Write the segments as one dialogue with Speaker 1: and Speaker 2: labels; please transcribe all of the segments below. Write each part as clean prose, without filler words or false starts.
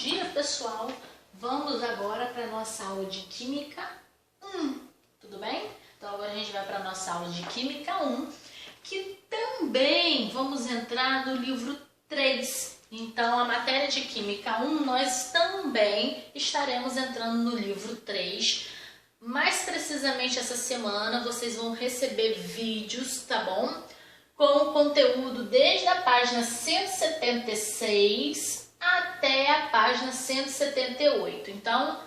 Speaker 1: dia, pessoal! Vamos agora para a nossa aula de Química 1, tudo bem? Então agora a gente vai para a nossa aula de Química 1, que também vamos entrar no livro 3. Então a matéria de Química 1 nós também estaremos entrando no livro 3. Mais precisamente essa semana vocês vão receber vídeos, tá bom? Com conteúdo desde a página 176 até a página 178. Então,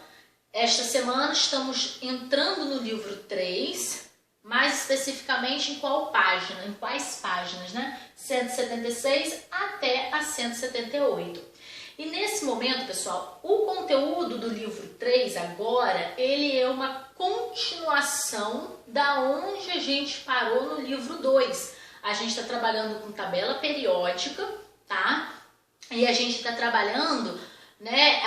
Speaker 1: esta semana estamos entrando no livro 3, mais especificamente em qual página, em quais páginas, né? 176 até a 178. E nesse momento, pessoal, o conteúdo do livro 3 agora, ele é uma continuação da onde a gente parou no livro 2. A gente está trabalhando com tabela periódica, tá? E a gente está trabalhando, né,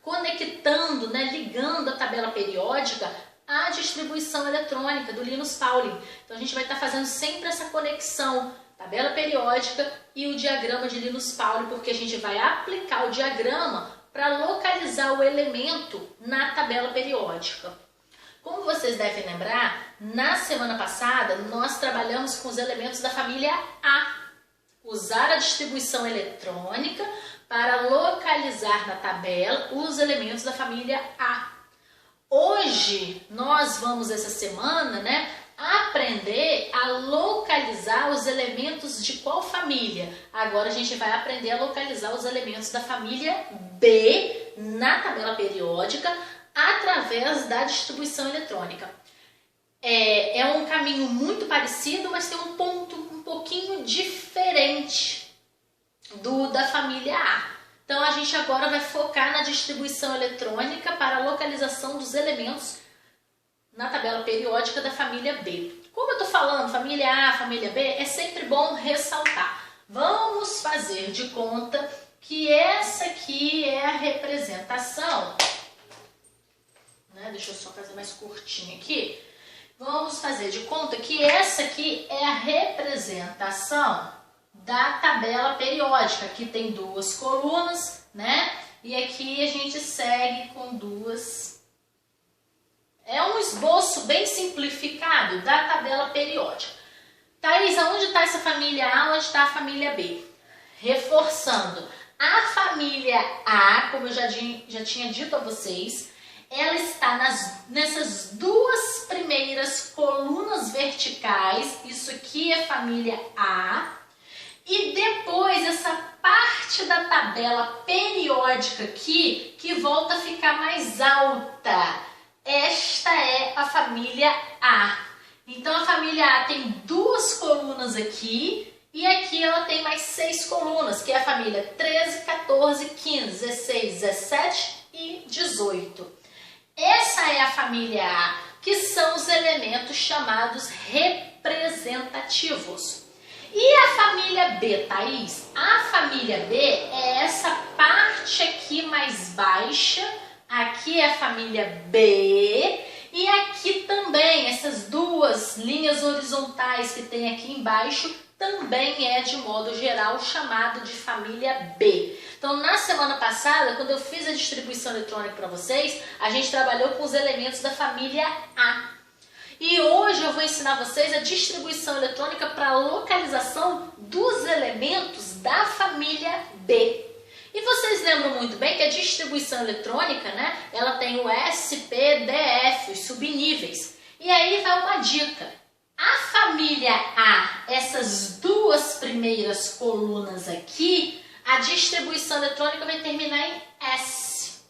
Speaker 1: conectando, né, ligando a tabela periódica à distribuição eletrônica do Linus Pauling. Então a gente vai estar fazendo sempre essa conexão, tabela periódica e o diagrama de Linus Pauling, porque a gente vai aplicar o diagrama para localizar o elemento na tabela periódica. Como vocês devem lembrar, na semana passada nós trabalhamos com os elementos da família A. Usar a distribuição eletrônica para localizar na tabela os elementos da família A. Hoje nós vamos, essa semana, né, aprender a localizar os elementos de qual família? Agora a gente vai aprender a localizar os elementos da família B na tabela periódica através da distribuição eletrônica. É um caminho muito parecido, mas tem um ponto um pouquinho diferente da família A. Então a gente agora vai focar na distribuição eletrônica para a localização dos elementos na tabela periódica da família B. Como eu estou falando família A, família B, é sempre bom ressaltar. Vamos fazer de conta que essa aqui é a representação, né? Deixa eu só fazer mais curtinho aqui. Vamos fazer de conta que essa aqui é a representação da tabela periódica. Aqui tem duas colunas, né? E aqui a gente segue com duas. É um esboço bem simplificado da tabela periódica. Thaís, aonde está essa família A, onde está a família B? Reforçando, a família A, como eu já tinha dito a vocês, ela está nessas duas primeiras colunas verticais. Isso aqui é família A. E depois essa parte da tabela periódica aqui, que volta a ficar mais alta. Esta é a família A. Então a família A tem duas colunas aqui. E aqui ela tem mais 6 colunas, que é a família 13, 14, 15, 16, 17 e 18. Essa é a família A, que são os elementos chamados representativos. E a família B, Thaís? A família B é essa parte aqui mais baixa. Aqui é a família B. E aqui também, essas duas linhas horizontais que tem aqui embaixo, também é, de modo geral, chamado de família B. Então, na semana passada, quando eu fiz a distribuição eletrônica para vocês, a gente trabalhou com os elementos da família A. E hoje eu vou ensinar vocês a distribuição eletrônica para a localização dos elementos da família B. E vocês lembram muito bem que a distribuição eletrônica, né, ela tem o S, P, D, F, os subníveis. E aí vai uma dica. A família A, essas duas primeiras colunas aqui, a distribuição eletrônica vai terminar em S.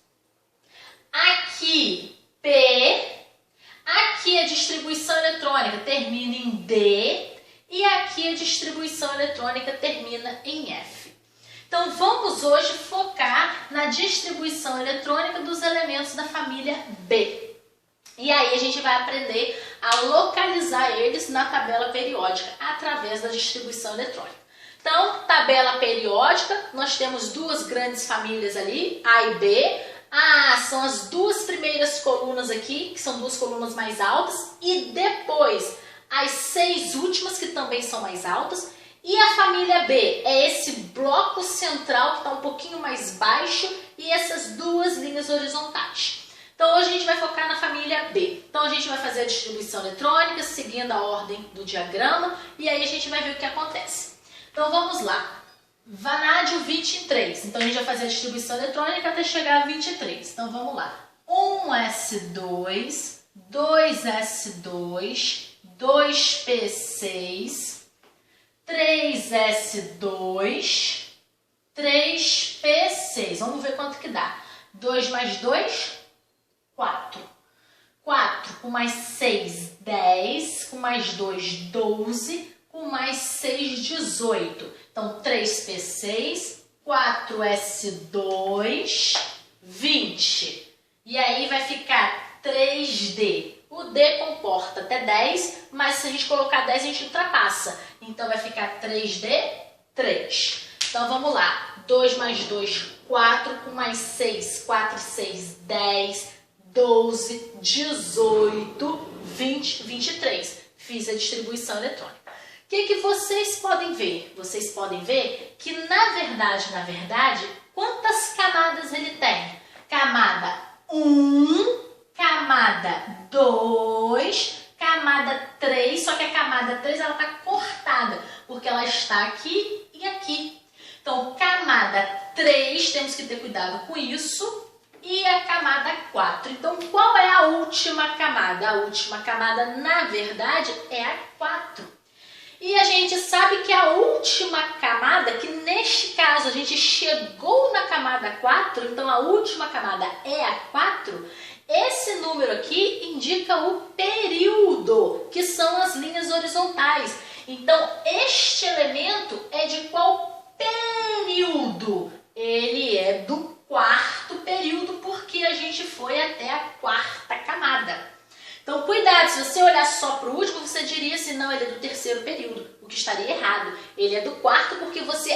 Speaker 1: Aqui, P. Aqui a distribuição eletrônica termina em D. E aqui a distribuição eletrônica termina em F. Então vamos hoje focar na distribuição eletrônica dos elementos da família B. E aí a gente vai aprender a localizar eles na tabela periódica através da distribuição eletrônica. Então, tabela periódica, nós temos duas grandes famílias ali, A e B. A são as duas primeiras colunas aqui, que são duas colunas mais altas, e depois as 6 últimas, que também são mais altas. E a família B é esse bloco central que está um pouquinho mais baixo e essas duas linhas horizontais. Então hoje a gente vai focar na família B. Então a gente vai fazer a distribuição eletrônica seguindo a ordem do diagrama e aí a gente vai ver o que acontece. Então vamos lá. Vanádio 23. Então a gente vai fazer a distribuição eletrônica até chegar a 23. Então vamos lá. 1s2, 2s2, 2p6, 3s2, 3p6. Vamos ver quanto que dá. 2 mais 2, 4. 4 com mais 6, 10. Com mais 2, 12. Com mais 6, 18. Então, 3p6, 4s2, 20. E aí vai ficar 3D. O D comporta até 10, mas se a gente colocar 10 a gente ultrapassa. Então vai ficar 3D, 3. Então vamos lá. 2 mais 2, 4. Com mais 6, 4 e 6, 10, 12, 18, 20, 23. Fiz a distribuição eletrônica. O que vocês podem ver? Vocês podem ver que, na verdade, quantas camadas ele tem? Camada 1, camada 2, camada 3, só que a camada 3 ela está cortada, porque ela está aqui e aqui. Então, camada 3, temos que ter cuidado com isso, e a camada 4. Então, qual é a última camada? A última camada, na verdade, é a 4. E a gente sabe que a última camada, que neste caso a gente chegou na camada 4, então a última camada é a 4, esse número aqui indica o período, que são as linhas horizontais. Então, este elemento é de qual período? Ele é do quarto período, porque a gente foi até a quarta camada. Então, cuidado, se você olhar só para o último, você diria assim, não, ele é do terceiro período, o que estaria errado. Ele é do quarto porque você